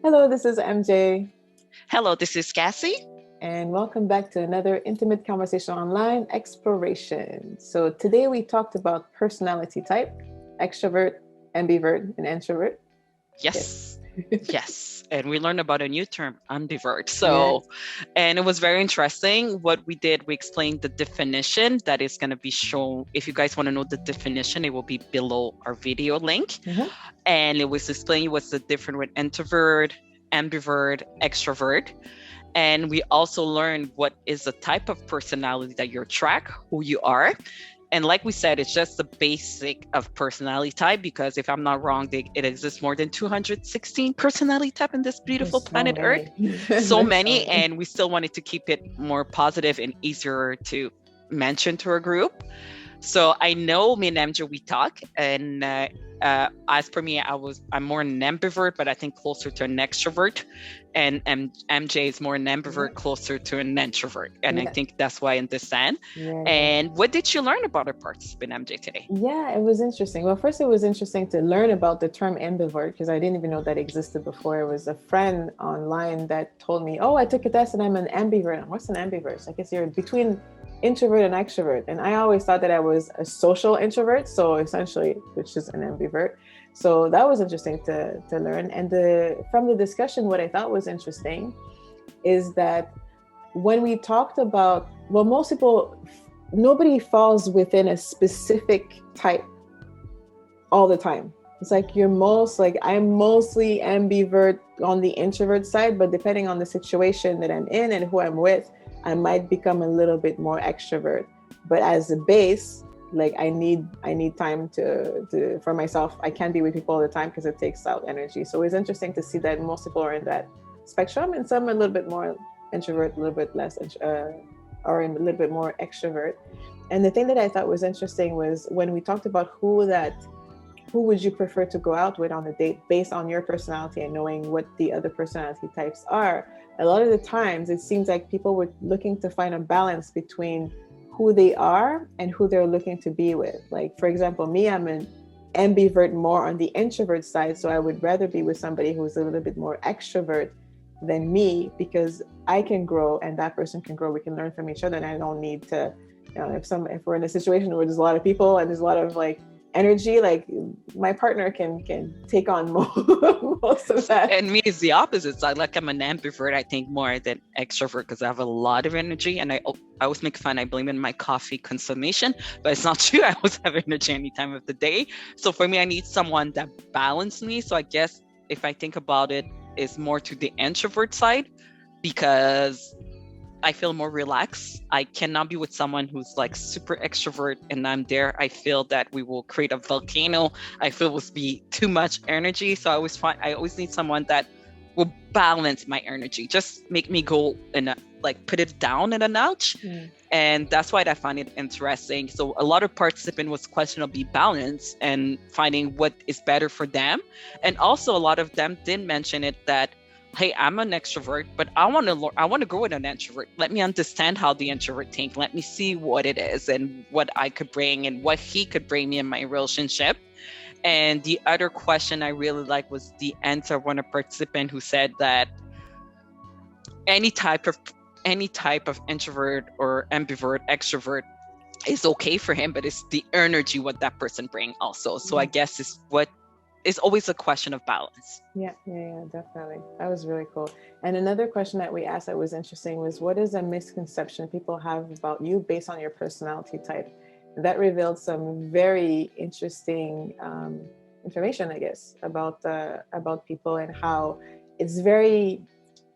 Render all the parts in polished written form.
Hello, this is MJ, Hello, this is Cassie. and welcome back to another intimate conversation online exploration. So, today we talked about personality type, extrovert, ambivert, and introvert. Yes. Yes, yes. And we learned about a new term, ambivert. Yes. And it was very interesting. What we did, we explained the definition that is going to be shown. If you guys want to know the definition, it will be below our video link. Mhm. And it was explaining what's the difference with introvert, ambivert, extrovert. And we also learned what is the type of personality that you attract, who you are. And like we said, it's just the basic of personality type because if I'm not wrong, it exists more than 216 personality type in this beautiful There's so planet Earth. many. So There's so many, many. and we still wanted to keep it more positive and easier to mention to our group. So I know me and MJ we talk, and as per me, I'm more an ambivert, but I think closer to an extrovert, and MJ is more an ambivert, closer to an introvert, and I Yeah. think that's why I understand. Yeah. Yeah. And what did you learn about our participant MJ today? Yeah, it was interesting. Well, first, it was interesting to learn about the term ambivert because I didn't even know that existed before. It was a friend online that told me, "Oh, I took a test and I'm an ambivert." What's an ambivert? So I guess you're between introvert and extrovert. And I always thought that I was a social introvert, so essentially, which is an ambivert. So that was interesting to learn. And from the discussion, what I thought was interesting is that when we talked about, well, most people, nobody falls within a specific type all the time. It's like I'm mostly ambivert on the introvert side, but depending on the situation that I'm in and who I'm with, I might become a little bit more extrovert. But as a base, like I need time to for myself. I can't be with people all the time because it takes out energy. So it's interesting to see that most people are in that spectrum, and some a little bit more introvert, a little bit less, or a little bit more extrovert. And the thing that I thought was interesting was when we talked about who would you prefer to go out with on a date based on your personality and knowing what the other personality types are. A lot of the times it seems like people were looking to find a balance between who they are and who they're looking to be with. Like, for example, me, I'm an ambivert more on the introvert side, so I would rather be with somebody who's a little bit more extrovert than me because I can grow and that person can grow. We can learn from each other, and I don't need to, if we're in a situation where there's a lot of people and there's a lot of like energy, like my partner can take on most of that. And me is the opposite side. Like I'm an ambivert, I think more than extrovert because I have a lot of energy, and I always make fun. I blame it in my coffee consumption, but it's not true. I always have energy any time of the day. So for me, I need someone that balances me. So I guess if I think about it, it's more to the introvert side because I feel more relaxed. I cannot be with someone who's like super extrovert and I'm there. I feel that we will create a volcano. I feel it will be too much energy. So I always need someone that will balance my energy, just make me go and like put it down in a notch. Mm. And that's why I find it interesting. So a lot of participant was questionably balance and finding what is better for them. And also a lot of them did mention it that, hey, I'm an extrovert, but I want to grow with an introvert. Let me understand how the introvert think. Let me see what it is and what I could bring and what he could bring me in my relationship. And the other question I really like was the answer of one participant who said that any type of introvert or ambivert, extrovert is okay for him, but it's the energy what that person bring also. So I guess it's always a question of balance. Yeah, definitely. That was really cool. And another question that we asked that was interesting was, what is a misconception people have about you based on your personality type? That revealed some very interesting information, I guess, about people and how it's very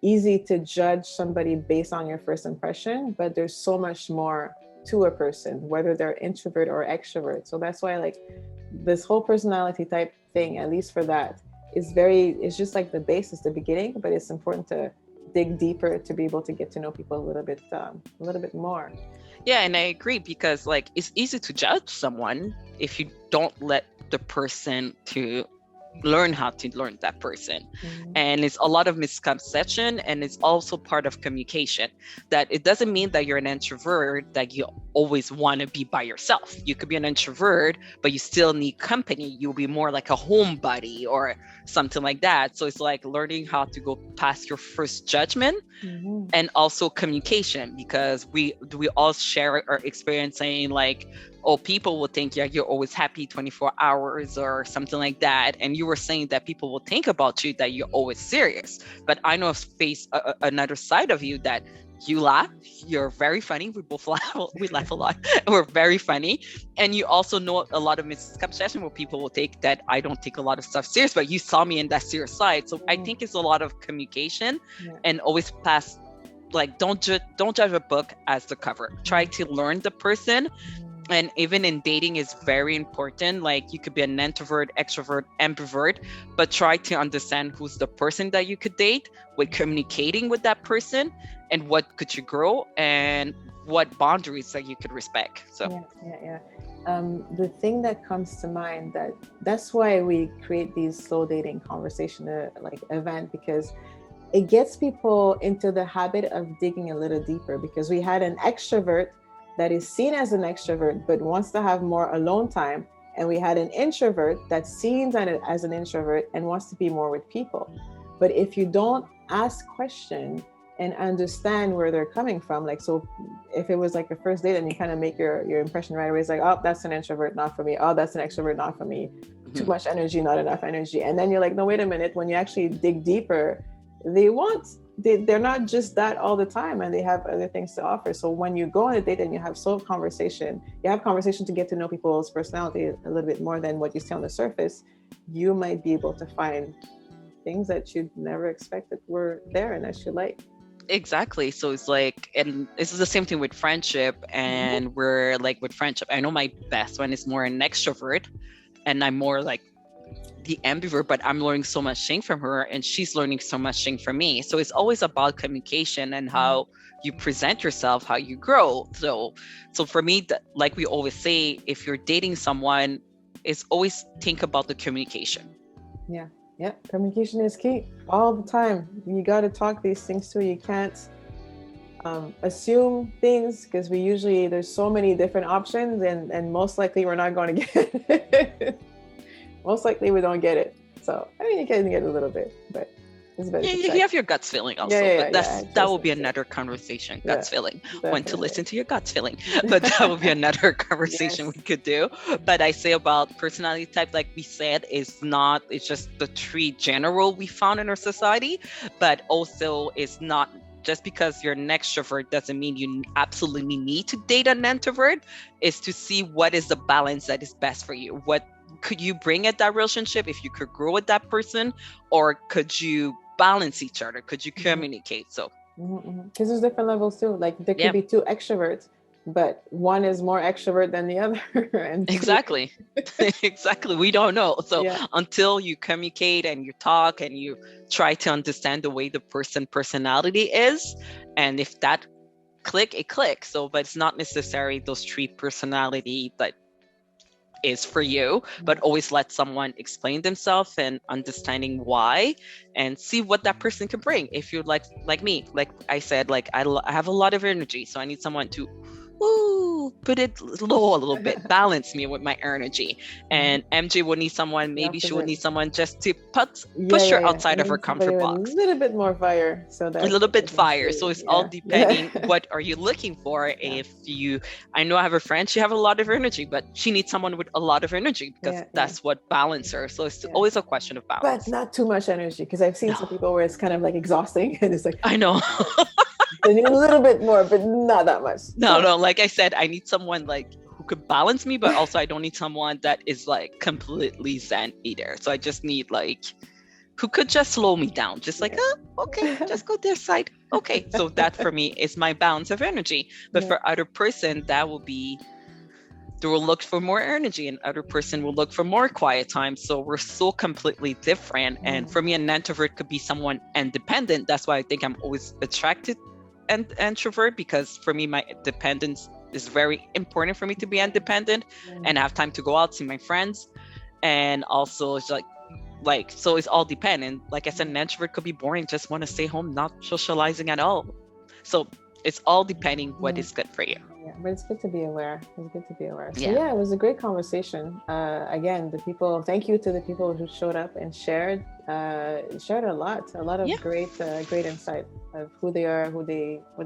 easy to judge somebody based on your first impression, but there's so much more to a person, whether they're introvert or extrovert. So that's why, like, this whole personality type thing, at least for that, it's just like the basis, the beginning, but it's important to dig deeper to be able to get to know people a little bit more. Yeah, and I agree because like it's easy to judge someone if you don't let the person to learn how to learn that person. And it's a lot of misconception, and it's also part of communication, that it doesn't mean that you're an introvert that you always want to be by yourself. You could be an introvert, but you still need company. You'll be more like a homebody or something like that. So it's like learning how to go past your first judgment, and also communication, because we all share our experience saying like, oh, people will think, yeah, you're always happy 24 hours or something like that. And you were saying that people will think about you that you're always serious. But I know another side of you, that you laugh, you're very funny. We both laugh, we laugh a lot. We're very funny. And you also know a lot of misconception where people will take that I don't take a lot of stuff serious, but you saw me in that serious side. So I think it's a lot of communication, and always pass, like, don't judge a book as the cover. Try to learn the person. And even in dating is very important. Like, you could be an introvert, extrovert, ambivert, but try to understand who's the person that you could date, with communicating with that person, and what could you grow, and what boundaries that you could respect. So the thing that comes to mind, that's why we create these slow dating conversation like event, because it gets people into the habit of digging a little deeper, because we had an extrovert that is seen as an extrovert but wants to have more alone time, and we had an introvert that's seen as an introvert and wants to be more with people. But if you don't ask questions and understand where they're coming from, like, so if it was like a first date and you kind of make your impression right away, it's like, oh, that's an introvert, not for me. Oh, that's an extrovert, not for me. Too much energy, not enough energy. And then you're like, no, wait a minute. When you actually dig deeper, they're not just that all the time, and they have other things to offer. So when you go on a date and you have conversation to get to know people's personality a little bit more than what you see on the surface, you might be able to find things that you'd never expected were there and that you like. Exactly. So it's like, and this is the same thing with friendship. And we're like, with friendship, I know my best one is more an extrovert, and I'm more like the ambivert, but I'm learning so much thing from her, and she's learning so much thing from me. So it's always about communication and how you present yourself, how you grow. So for me, like we always say, if you're dating someone, it's always think about the communication. Yeah, communication is key all the time. You got to talk these things too. You can't assume things, because there's so many different options, and most likely we're not going to get it. Most likely we don't get it. So, I mean, you can get a little bit, but it's better. You have your guts feeling also. But that will be another conversation, guts feeling. Definitely. When to listen to your guts feeling. But that will be another conversation we could do. But I say about personality type, like we said, it's just the three general we found in our society, but also it's not just because you're an extrovert doesn't mean you absolutely need to date an introvert. Is to see what is the balance that is best for you. What could you bring at that relationship, if you could grow with that person, or could you balance each other? Could you communicate? So because there's different levels too. Like there could be two extroverts, but one is more extrovert than the other. And exactly. We don't know. So until you communicate and you talk and you try to understand the way the personality is, and if that it clicks. So, but it's not necessary those three personality that is for you, but always let someone explain themselves and understanding why, and see what that person can bring. If you're like me, like I said, like I have a lot of energy, so I need someone to put it low a little bit, balance me with my energy. And MJ would need someone, maybe she would need someone just to push her outside of her comfort box. A little bit more fire, so that a little bit fire. So it's all depending what are you looking for. If I know I have a friend, she have a lot of energy, but she needs someone with a lot of energy, because that's what balances her. So it's always a question of balance, but not too much energy, because I've seen some people where it's kind of like exhausting, and it's like, I know. I need a little bit more, but not that much. No. Like I said, I need someone like who could balance me, but also I don't need someone that is like completely zen either. So I just need like who could just slow me down, just like, okay, just go this side. Okay. So that for me is my balance of energy. But for other person, that will be, they will look for more energy, and other person will look for more quiet time. So we're so completely different. And for me, an introvert could be someone independent. That's why I think I'm always attracted and introvert, because for me, my independence is very important for me to be independent and have time to go out, see my friends. And also it's like Like, so it's all dependent. Like I said, an introvert could be boring, just want to stay home, not socializing at all. So it's all depending what is good for you. Yeah, but it's good to be aware. It's good to be aware. So Yeah. it was a great conversation. Again, thank you to the people who showed up and shared a lot of great insight of who they are, what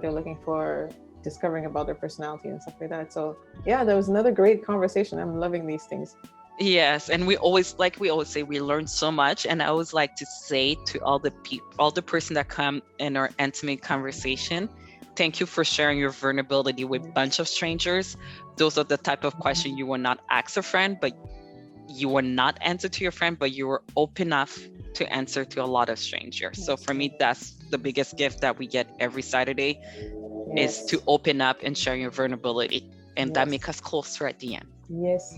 they're looking for, discovering about their personality and stuff like that. So yeah, that was another great conversation. I'm loving these things. Yes, and we always say, we learn so much. And I always like to say to all the person that come in our intimate conversation, thank you for sharing your vulnerability with a bunch of strangers. Those are the type of question you will not ask a friend, but you will not answer to your friend, but you were open enough to answer to a lot of strangers. So for me, that's the biggest gift that we get every Saturday, is to open up and share your vulnerability. And that makes us closer at the end. Yes.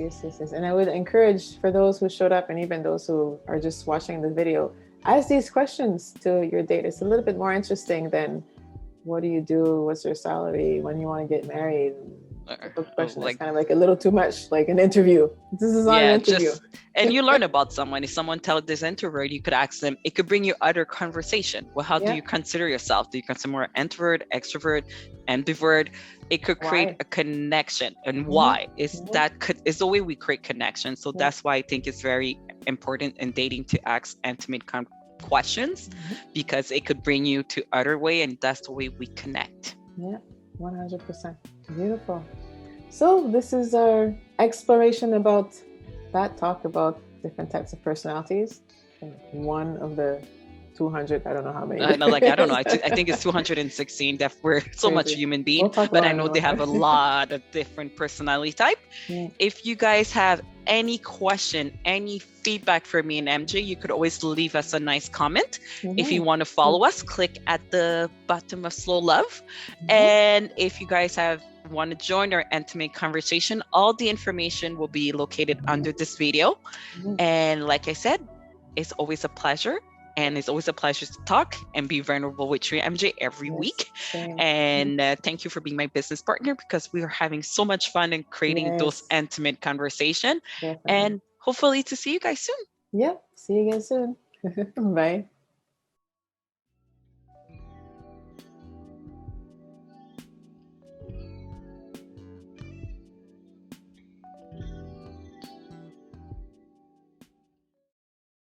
And I would encourage, for those who showed up and even those who are just watching the video, ask these questions to your date. It's a little bit more interesting than what do you do, what's your salary, when you want to get married. Question is kind of like a little too much, like an interview. This is not an interview. And you learn about someone. If someone tells this introvert, you could ask them, it could bring you other conversation. Well, how do you consider yourself? Do you consider more introvert, extrovert, ambivert? It could create a connection. And why is the way we create connection. So that's why I think it's very important in dating to ask intimate questions, because it could bring you to other way, and that's the way we connect. 100%. Beautiful. So this is our exploration about that, talk about different types of personalities. One of the 200, I don't know how many. I don't know. I think it's 216 that we're so much human being, but I know they have a lot of different personality type. If you guys have any question, any feedback for me and MJ, you could always leave us a nice comment. If you want to follow us, click at the bottom of Slow Love. And if you guys want to join our intimate conversation, all the information will be located under this video. And like I said, it's always a pleasure. And it's always a pleasure to talk and be vulnerable with you, MJ, every week. And thank you for being my business partner, because we are having so much fun in creating those intimate conversation. And hopefully to see you guys soon. See you guys soon. Bye.